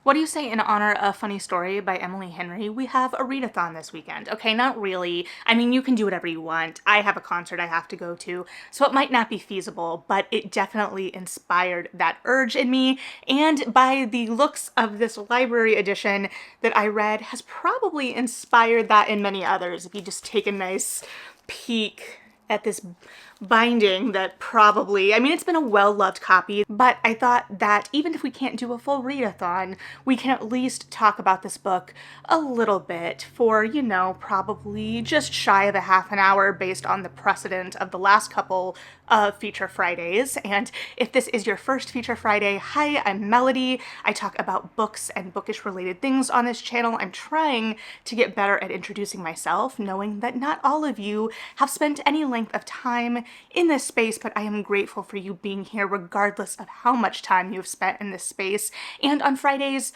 What do you say in honor of Funny Story by Emily Henry? We have a readathon this weekend. Okay, not really. I mean, you can do whatever you want. I have a concert I have to go to, so it might not be feasible, but it definitely inspired that urge in me. And by the looks of this library edition that I read, has probably inspired that in many others. If you just take a nice peek at this binding that probably, I mean, it's been a well-loved copy, but I thought that even if we can't do a full readathon, we can at least talk about this book a little bit for, you know, probably just shy of a half an hour based on the precedent of the last couple of Feature Fridays. And if this is your first Feature Friday, hi, I'm Melody. I talk about books and bookish related things on this channel. I'm trying to get better at introducing myself, knowing that not all of you have spent any length of time in this space, but I am grateful for you being here regardless of how much time you've spent in this space. And on Fridays,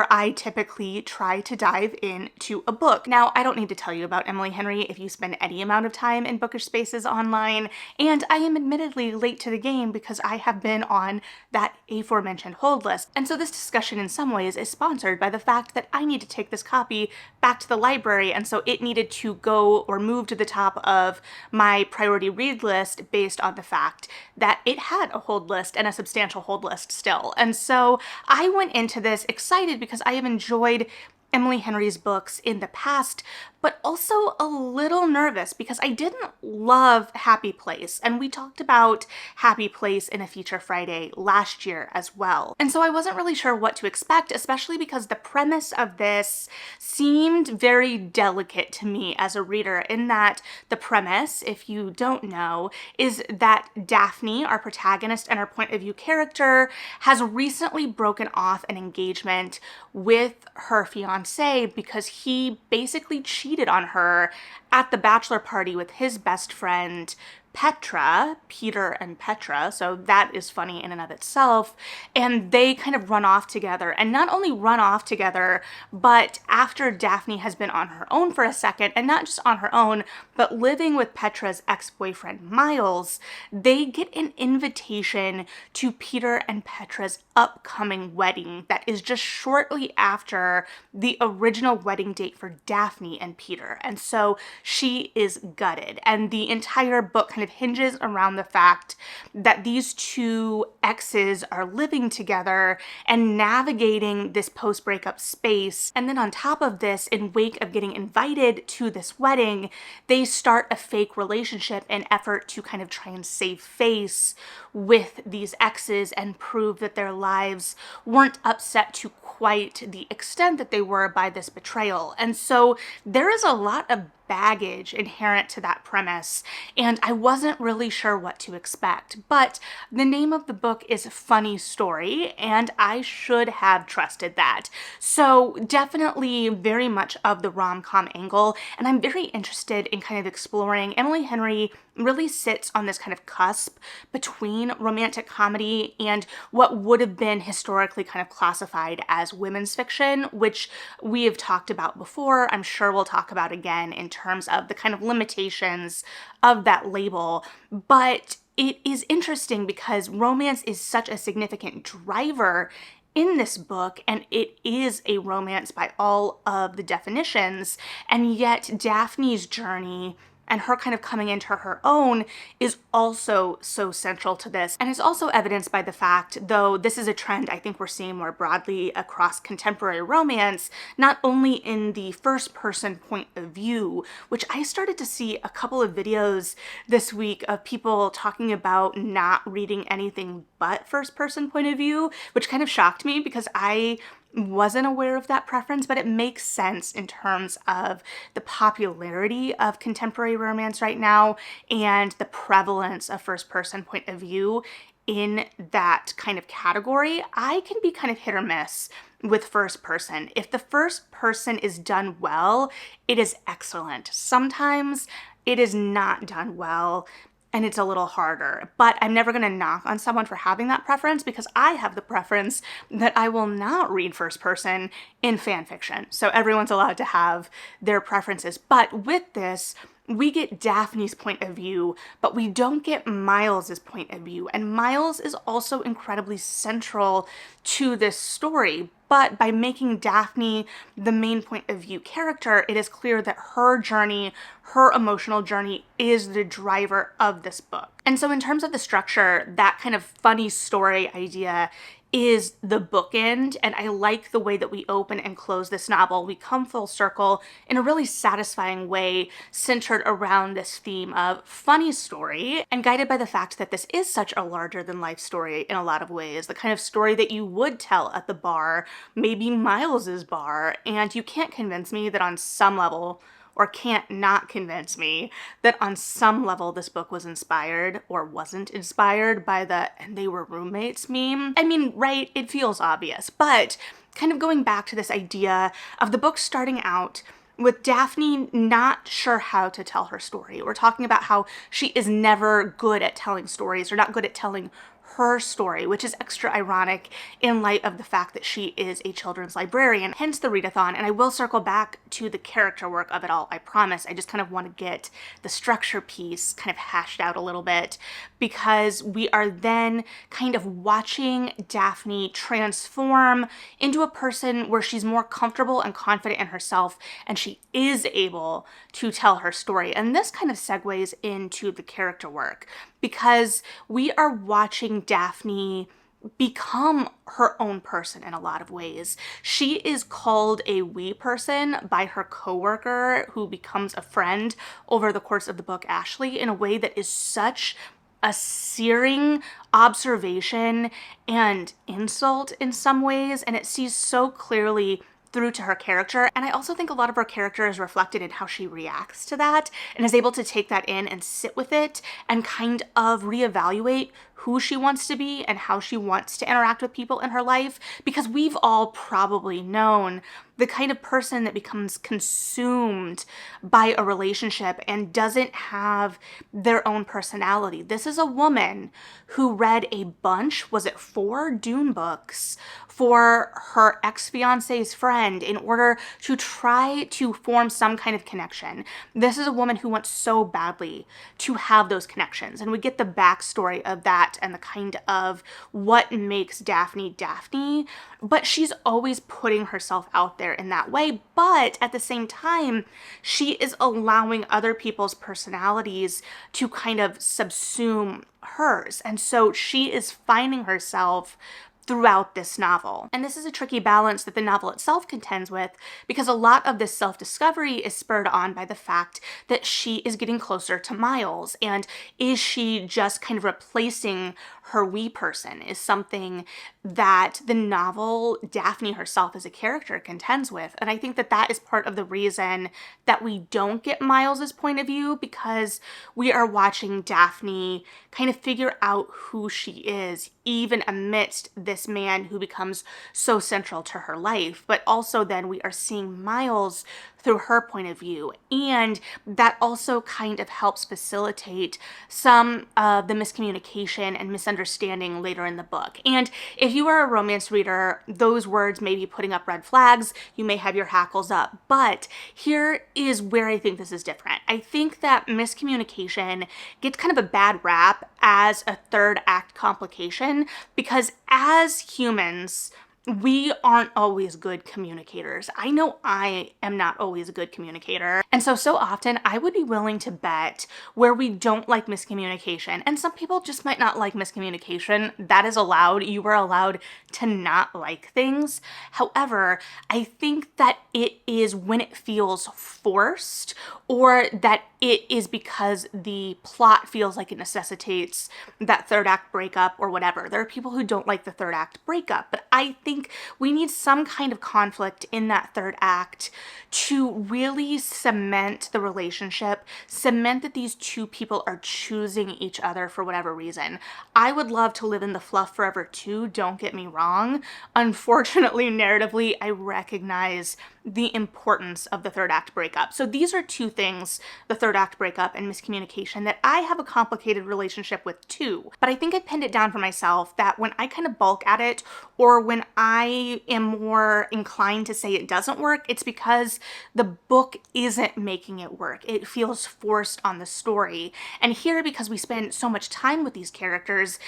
I typically try to dive into a book. Now, I don't need to tell you about Emily Henry if you spend any amount of time in bookish spaces online, and I am admittedly late to the game because I have been on that aforementioned hold list. And so this discussion in some ways is sponsored by the fact that I need to take this copy back to the library, and so it needed to go or move to the top of my priority read list based on the fact that it had a hold list and a substantial hold list still. And so I went into this excited because I have enjoyed Emily Henry's books in the past, but also a little nervous because I didn't love Happy Place, and we talked about Happy Place in a Feature Friday last year as well. And so I wasn't really sure what to expect, especially because the premise of this seemed very delicate to me as a reader, in that the premise, if you don't know, is that Daphne, our protagonist and our point of view character, has recently broken off an engagement with her fiance because he basically cheated on her at the bachelor party with his best friend Petra, Peter and Petra, so that is funny in and of itself, and they kind of run off together, and not only run off together, but after Daphne has been on her own for a second, and not just on her own, but living with Petra's ex-boyfriend Miles, they get an invitation to Peter and Petra's upcoming wedding that is just shortly after the original wedding date for Daphne and Peter, and so she is gutted, and the entire book kind of hinges around the fact that these two exes are living together and navigating this post-breakup space. And then on top of this, in wake of getting invited to this wedding, they start a fake relationship in effort to kind of try and save face with these exes and prove that their lives weren't upset to quite the extent that they were by this betrayal. And so there is a lot of baggage inherent to that premise, and I wasn't really sure what to expect. But the name of the book is Funny Story, and I should have trusted that. So definitely very much of the rom-com angle, and I'm very interested in kind of exploring. Emily Henry really sits on this kind of cusp between romantic comedy and what would have been historically kind of classified as women's fiction, which we have talked about before. I'm sure we'll talk about again in terms of the kind of limitations of that label. But it is interesting because romance is such a significant driver in this book, and it is a romance by all of the definitions, and yet Daphne's journey and her kind of coming into her own is also so central to this, and is also evidenced by the fact, though this is a trend I think we're seeing more broadly across contemporary romance, not only in the first person point of view, which I started to see a couple of videos this week of people talking about not reading anything but first person point of view, which kind of shocked me because I wasn't aware of that preference, but it makes sense in terms of the popularity of contemporary romance right now and the prevalence of first-person point of view in that kind of category. I can be kind of hit or miss with first person. If the first person is done well, it is excellent. Sometimes it is not done well, and it's a little harder. But I'm never gonna knock on someone for having that preference because I have the preference that I will not read first person in fan fiction. So everyone's allowed to have their preferences. But with this, we get Daphne's point of view, but we don't get Miles's point of view. And Miles is also incredibly central to this story. but by making Daphne the main point of view character, it is clear that her journey, her emotional journey, is the driver of this book. And so in terms of the structure, that kind of funny story idea is the bookend, and I like the way that we open and close this novel. We come full circle in a really satisfying way, centered around this theme of funny story, and guided by the fact that this is such a larger-than-life story in a lot of ways, the kind of story that you would tell at the bar, maybe Miles's bar, and you can't convince me that on some level, or can't not convince me that on some level this book was inspired or wasn't inspired by the "and they were roommates" meme. I mean, right, it feels obvious, but kind of going back to this idea of the book starting out with Daphne not sure how to tell her story. We're talking about how she is never good at telling stories, or not good at telling her story, which is extra ironic in light of the fact that she is a children's librarian, hence the readathon. And I will circle back to the character work of it all, I promise. I just kind of want to get the structure piece kind of hashed out a little bit, because we are then kind of watching Daphne transform into a person where she's more comfortable and confident in herself, and she is able to tell her story. And this kind of segues into the character work, because we are watching Daphne become her own person in a lot of ways. She is called a we person by her coworker, who becomes a friend over the course of the book, Ashley, in a way that is such a searing observation and insult in some ways, and it sees so clearly through to her character. And I also think a lot of her character is reflected in how she reacts to that, and is able to take that in and sit with it and kind of reevaluate who she wants to be and how she wants to interact with people in her life, because we've all probably known the kind of person that becomes consumed by a relationship and doesn't have their own personality. This is a woman who read a bunch, was it 4 Dune books, for her ex-fiance's friend in order to try to form some kind of connection. This is a woman who wants so badly to have those connections, and we get the backstory of that and the kind of what makes Daphne Daphne, but she's always putting herself out there in that way. But at the same time, she is allowing other people's personalities to kind of subsume hers. And so she is finding herself throughout this novel. And this is a tricky balance that the novel itself contends with, because a lot of this self-discovery is spurred on by the fact that she is getting closer to Miles. And is she just kind of replacing her we person, is something that the novel, Daphne herself as a character, contends with. And I think that that is part of the reason that we don't get Miles's point of view, because we are watching Daphne kind of figure out who she is, even amidst this man who becomes so central to her life. But also then we are seeing Miles through her point of view, and that also kind of helps facilitate some of the miscommunication and misunderstanding later in the book. And if you are a romance reader, those words may be putting up red flags, you may have your hackles up, but here is where I think this is different. I think that miscommunication gets kind of a bad rap as a third act complication, because as humans, we aren't always good communicators. I know I am not always a good communicator. And so often I would be willing to bet where we don't like miscommunication, and some people just might not like miscommunication. That is allowed. You are allowed to not like things. However, I think that it is when it feels forced, or that it is because the plot feels like it necessitates that third act breakup or whatever. There are people who don't like the third act breakup, but I think we need some kind of conflict in that third act to really cement the relationship, cement that these two people are choosing each other for whatever reason. I would love to live in the fluff forever too, don't get me wrong. Unfortunately, narratively, I recognize the importance of the third act breakup. So these are two things, the third act breakup and miscommunication, that I have a complicated relationship with too. But I think I pinned it down for myself that when I kind of balk at it, or when I am more inclined to say it doesn't work, it's because the book isn't making it work. It feels forced on the story. And here, because we spend so much time with these characters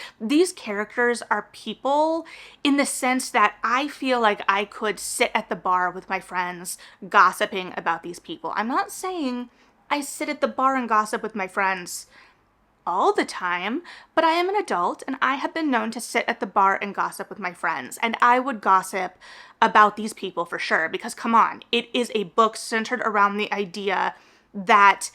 are people in the sense that I feel like I could sit at the bar with my friends gossiping about these people. I'm not saying I sit at the bar and gossip with my friends all the time, but I am an adult and I have been known to sit at the bar and gossip with my friends. And I would gossip about these people for sure, because come on, it is a book centered around the idea that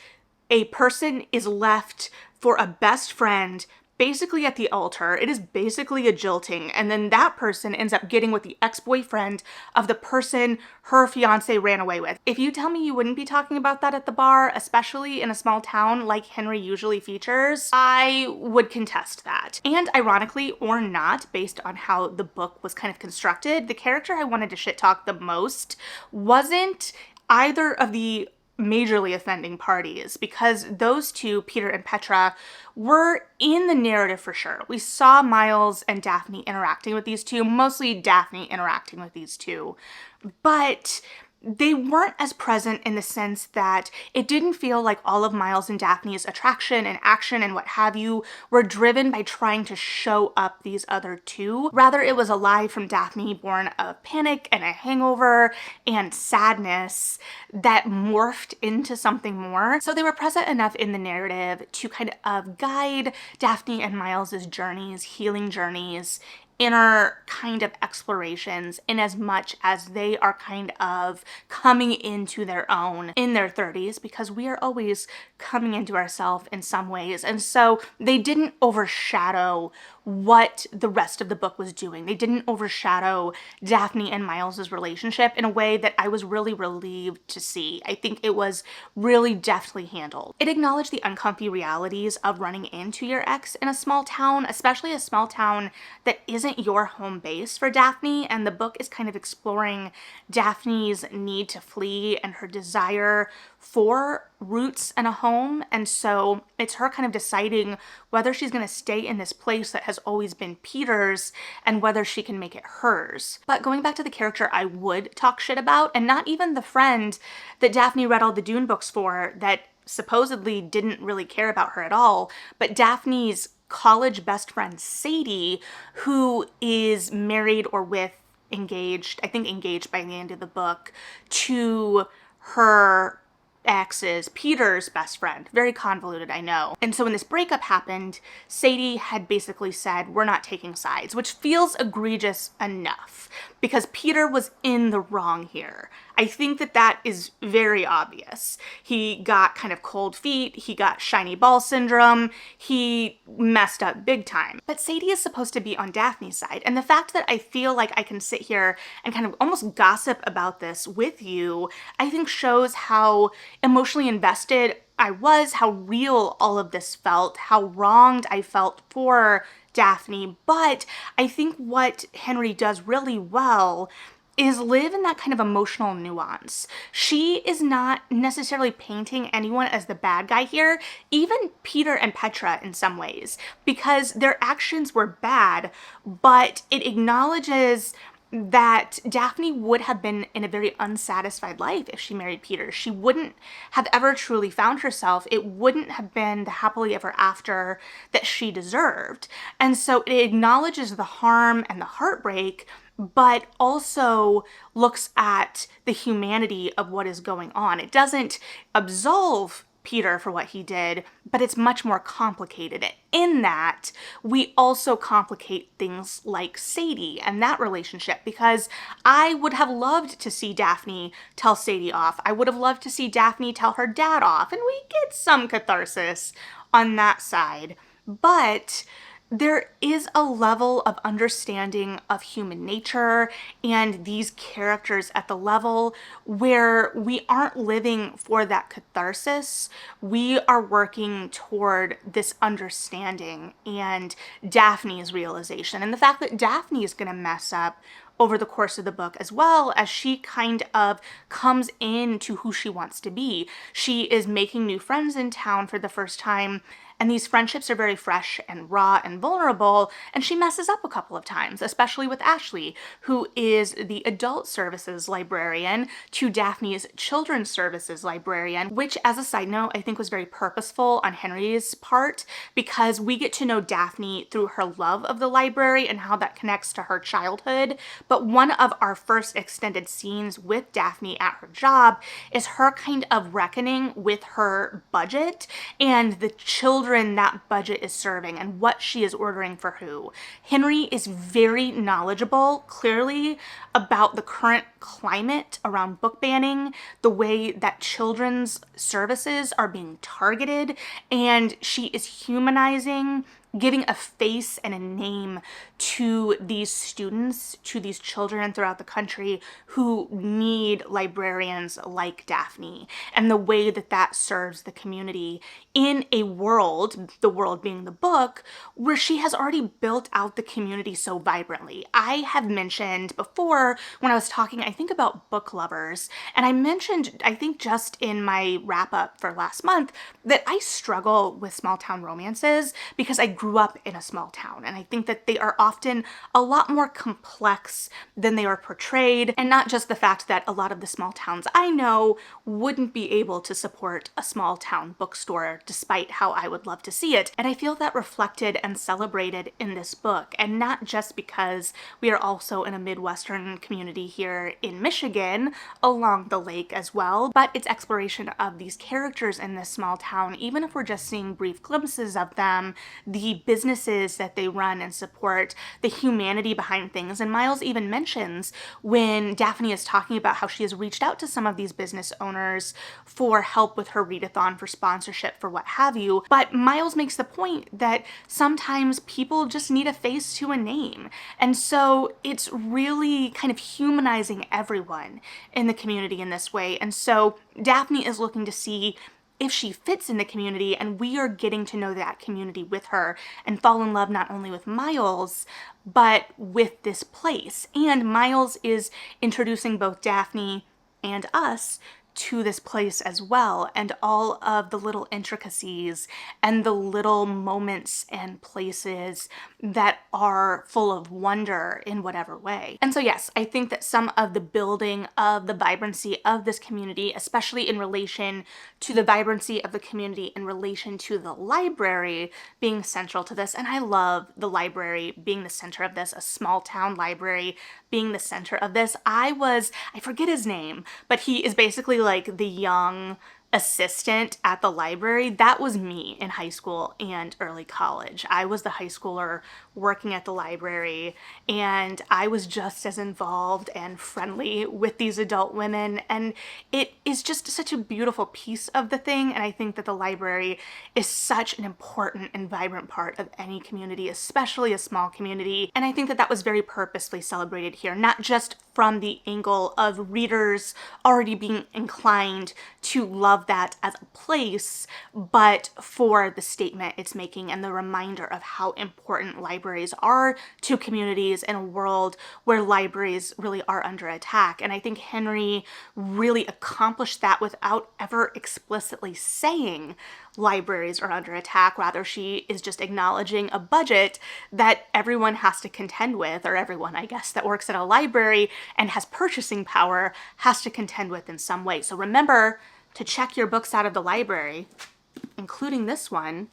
a person is left for a best friend basically at the altar. It is basically a jilting, and then that person ends up getting with the ex-boyfriend of the person her fiance ran away with. If you tell me you wouldn't be talking about that at the bar, especially in a small town like Henry usually features, I would contest that. And ironically or not, based on how the book was kind of constructed, the character I wanted to shit talk the most wasn't either of the majorly offending parties, because those two, Peter and Petra, were in the narrative for sure. We saw Miles and Daphne interacting with these two, mostly Daphne interacting with these two, but they weren't as present in the sense that it didn't feel like all of Miles and Daphne's attraction and action and what have you were driven by trying to show up these other two. Rather, it was a lie from Daphne born of panic and a hangover and sadness that morphed into something more. So they were present enough in the narrative to kind of guide Daphne and Miles's journeys, healing journeys, inner kind of explorations, in as much as they are kind of coming into their own in their 30s, because we are always coming into ourselves in some ways. And so they didn't overshadow what the rest of the book was doing. They didn't overshadow Daphne and Miles's relationship in a way that I was really relieved to see. I think it was really deftly handled. It acknowledged the uncomfy realities of running into your ex in a small town, especially a small town that isn't your home base for Daphne, and the book is kind of exploring Daphne's need to flee and her desire for roots and a home. And so it's her kind of deciding whether she's going to stay in this place that has always been Peter's and whether she can make it hers. But going back to the character I would talk shit about, and not even the friend that Daphne read all the Dune books for that supposedly didn't really care about her at all, but Daphne's college best friend Sadie, who is married or engaged, I think engaged by the end of the book, to her ex is Peter's best friend. Very convoluted, I know. And so when this breakup happened, Sadie had basically said, we're not taking sides, which feels egregious enough because Peter was in the wrong here. I think that that is very obvious. He got kind of cold feet, he got shiny ball syndrome, he messed up big time. But Sadie is supposed to be on Daphne's side, and the fact that I feel like I can sit here and kind of almost gossip about this with you, I think shows how emotionally invested I was, how real all of this felt, how wronged I felt for Daphne. But I think what Henry does really well is live in that kind of emotional nuance. She is not necessarily painting anyone as the bad guy here, even Peter and Petra in some ways, because their actions were bad, but it acknowledges that Daphne would have been in a very unsatisfied life if she married Peter. She wouldn't have ever truly found herself. It wouldn't have been the happily ever after that she deserved. And so it acknowledges the harm and the heartbreak, but also looks at the humanity of what is going on. It doesn't absolve Peter for what he did, but it's much more complicated. In that, we also complicate things like Sadie and that relationship, because I would have loved to see Daphne tell Sadie off. I would have loved to see Daphne tell her dad off, and we get some catharsis on that side. But there is a level of understanding of human nature and these characters at the level where we aren't living for that catharsis. We are working toward this understanding and Daphne's realization. And the fact that Daphne is going to mess up over the course of the book, as well as she kind of comes into who she wants to be. She is making new friends in town for the first time, and these friendships are very fresh and raw and vulnerable, and she messes up a couple of times, especially with Ashley, who is the adult services librarian to Daphne's children's services librarian, which, as a side note, I think was very purposeful on Henry's part, because we get to know Daphne through her love of the library and how that connects to her childhood. But one of our first extended scenes with Daphne at her job is her kind of reckoning with her budget and the children that budget is serving and what she is ordering for who. Henry is very knowledgeable, clearly, about the current climate around book banning, the way that children's services are being targeted, and she is humanizing, giving a face and a name to these students, to these children throughout the country who need librarians like Daphne, and the way that that serves the community in a world, the world being the book, where she has already built out the community so vibrantly. I have mentioned before when I was talking, I think, about book lovers, and I mentioned, I think just in my wrap up for last month, that I struggle with small town romances because I grew up in a small town, and I think that they are often a lot more complex than they are portrayed, and not just the fact that a lot of the small towns I know wouldn't be able to support a small town bookstore despite how I would love to see it. And I feel that reflected and celebrated in this book, and not just because we are also in a Midwestern community here in Michigan along the lake as well, but it's exploration of these characters in this small town, even if we're just seeing brief glimpses of them, the businesses that they run and support, the humanity behind things. And Miles even mentions when Daphne is talking about how she has reached out to some of these business owners for help with her readathon, for sponsorship, for what have you. But Miles makes the point that sometimes people just need a face to a name. And so it's really kind of humanizing everyone in the community in this way. And so Daphne is looking to see if she fits in the community, and we are getting to know that community with her and fall in love not only with Miles, but with this place. And Miles is introducing both Daphne and us to this place as well, and all of the little intricacies and the little moments and places that are full of wonder in whatever way. And so yes, I think that some of the building of the vibrancy of this community, especially in relation to the vibrancy of the community in relation to the library being central to this, and I love the library being the center of this, a small town library being the center of this. I forget his name, but he is basically like the young assistant at the library. That was me in high school and early college. I was the high schooler working at the library, and I was just as involved and friendly with these adult women, and it is just such a beautiful piece of the thing. And I think that the library is such an important and vibrant part of any community, especially a small community. And I think that that was very purposefully celebrated here, not just from the angle of readers already being inclined to love that as a place, but for the statement it's making and the reminder of how important libraries are to communities in a world where libraries really are under attack. And I think Henry really accomplished that without ever explicitly saying libraries are under attack. Rather, she is just acknowledging a budget that everyone has to contend with, or everyone, I guess, that works at a library and has purchasing power has to contend with in some way. So remember to check your books out of the library, including this one,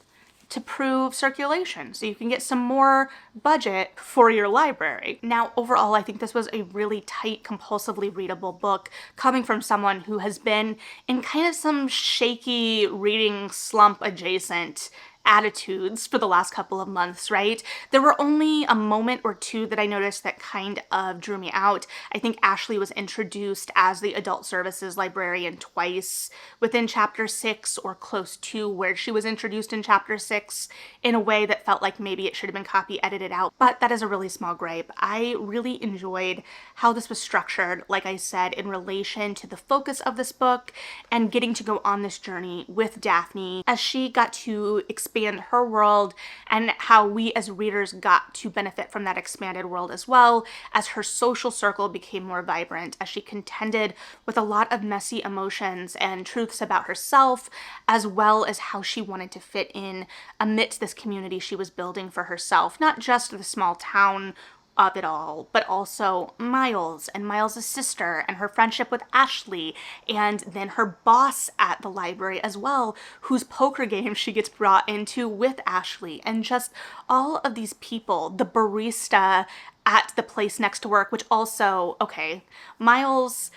to prove circulation so you can get some more budget for your library. Now, overall, I think this was a really tight, compulsively readable book coming from someone who has been in kind of some shaky reading slump adjacent attitudes for the last couple of months, right? There were only a moment or two that I noticed that kind of drew me out. I think Ashley was introduced as the adult services librarian twice within chapter 6, or close to where she was introduced in chapter 6, in a way that felt like maybe it should have been copy edited out, but that is a really small gripe. I really enjoyed how this was structured, like I said, in relation to the focus of this book and getting to go on this journey with Daphne as she got to expand her world, and how we as readers got to benefit from that expanded world as well, as her social circle became more vibrant, as she contended with a lot of messy emotions and truths about herself, as well as how she wanted to fit in amidst this community she was building for herself, not just the small town of it all, but also Miles and Miles's sister and her friendship with Ashley, and then her boss at the library as well, whose poker game she gets brought into with Ashley, and just all of these people, the barista at the place next to work, which also, okay, Miles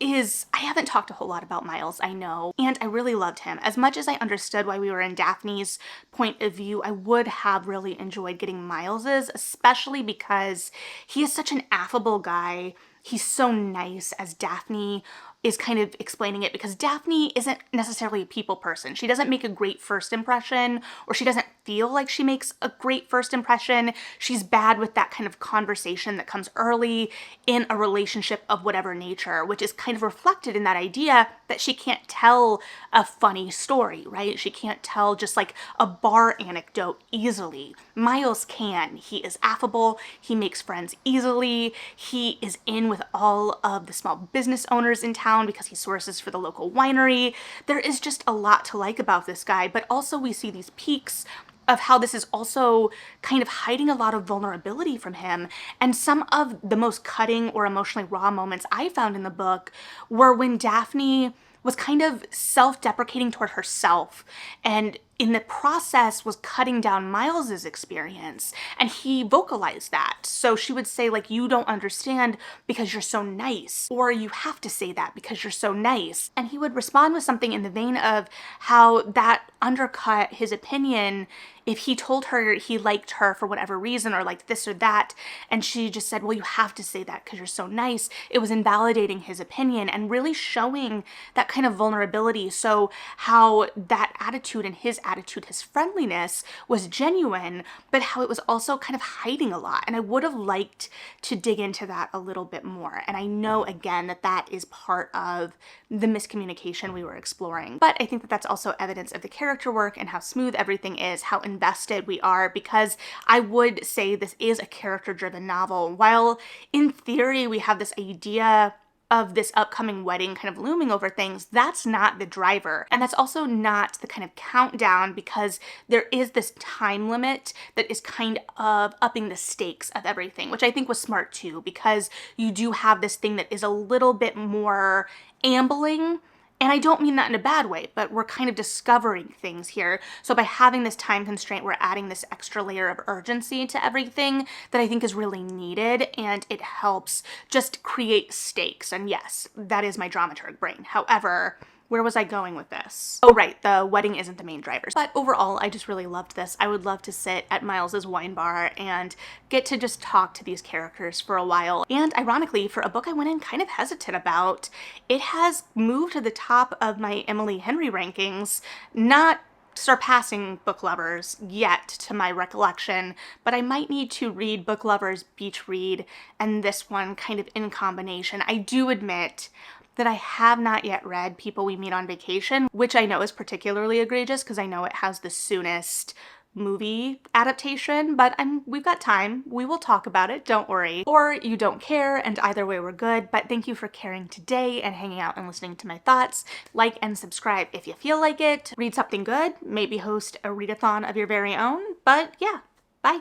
I haven't talked a whole lot about Miles, I know, and I really loved him. As much as I understood why we were in Daphne's point of view, I would have really enjoyed getting Miles's, especially because he is such an affable guy. He's so nice, as Daphne is kind of explaining it, because Daphne isn't necessarily a people person. She doesn't make a great first impression, or she doesn't feel like she makes a great first impression. She's bad with that kind of conversation that comes early in a relationship of whatever nature, which is kind of reflected in that idea that she can't tell a funny story, right? She can't tell just like a bar anecdote easily. Miles can. He is affable. He makes friends easily. He is in with all of the small business owners in town because he sources for the local winery. There is just a lot to like about this guy, but also we see these peaks of how this is also kind of hiding a lot of vulnerability from him. And some of the most cutting or emotionally raw moments I found in the book were when Daphne was kind of self-deprecating toward herself, and in the process was cutting down Miles's experience, and he vocalized that. So she would say, like, you don't understand because you're so nice, or you have to say that because you're so nice. And he would respond with something in the vein of how that undercut his opinion if he told her he liked her for whatever reason, or liked this or that, and she just said, well, you have to say that because you're so nice. It was invalidating his opinion and really showing that kind of vulnerability. So how that attitude and his attitude, his friendliness, was genuine, but how it was also kind of hiding a lot. And I would have liked to dig into that a little bit more. And I know, again, that that is part of the miscommunication we were exploring. But I think that that's also evidence of the character work and how smooth everything is, how invested we are, because I would say this is a character-driven novel. While in theory we have this idea of this upcoming wedding kind of looming over things, that's not the driver. And that's also not the kind of countdown, because there is this time limit that is kind of upping the stakes of everything, which I think was smart too, because you do have this thing that is a little bit more ambling. And I don't mean that in a bad way, but we're kind of discovering things here. So by having this time constraint, we're adding this extra layer of urgency to everything that I think is really needed, and it helps just create stakes. And yes, that is my dramaturg brain. However, where was I going with this? Oh, right, the wedding isn't the main driver. But overall, I just really loved this. I would love to sit at Miles's wine bar and get to just talk to these characters for a while. And ironically, for a book I went in kind of hesitant about, it has moved to the top of my Emily Henry rankings, not surpassing Book Lovers yet to my recollection, but I might need to read Book Lovers, Beach Read, and this one kind of in combination. I do admit that I have not yet read People We Meet on Vacation, which I know is particularly egregious because I know it has the soonest movie adaptation, but we've got time. We will talk about it, don't worry. Or you don't care, and either way we're good, but thank you for caring today and hanging out and listening to my thoughts. Like and subscribe if you feel like it. Read something good, maybe host a readathon of your very own, but yeah, bye.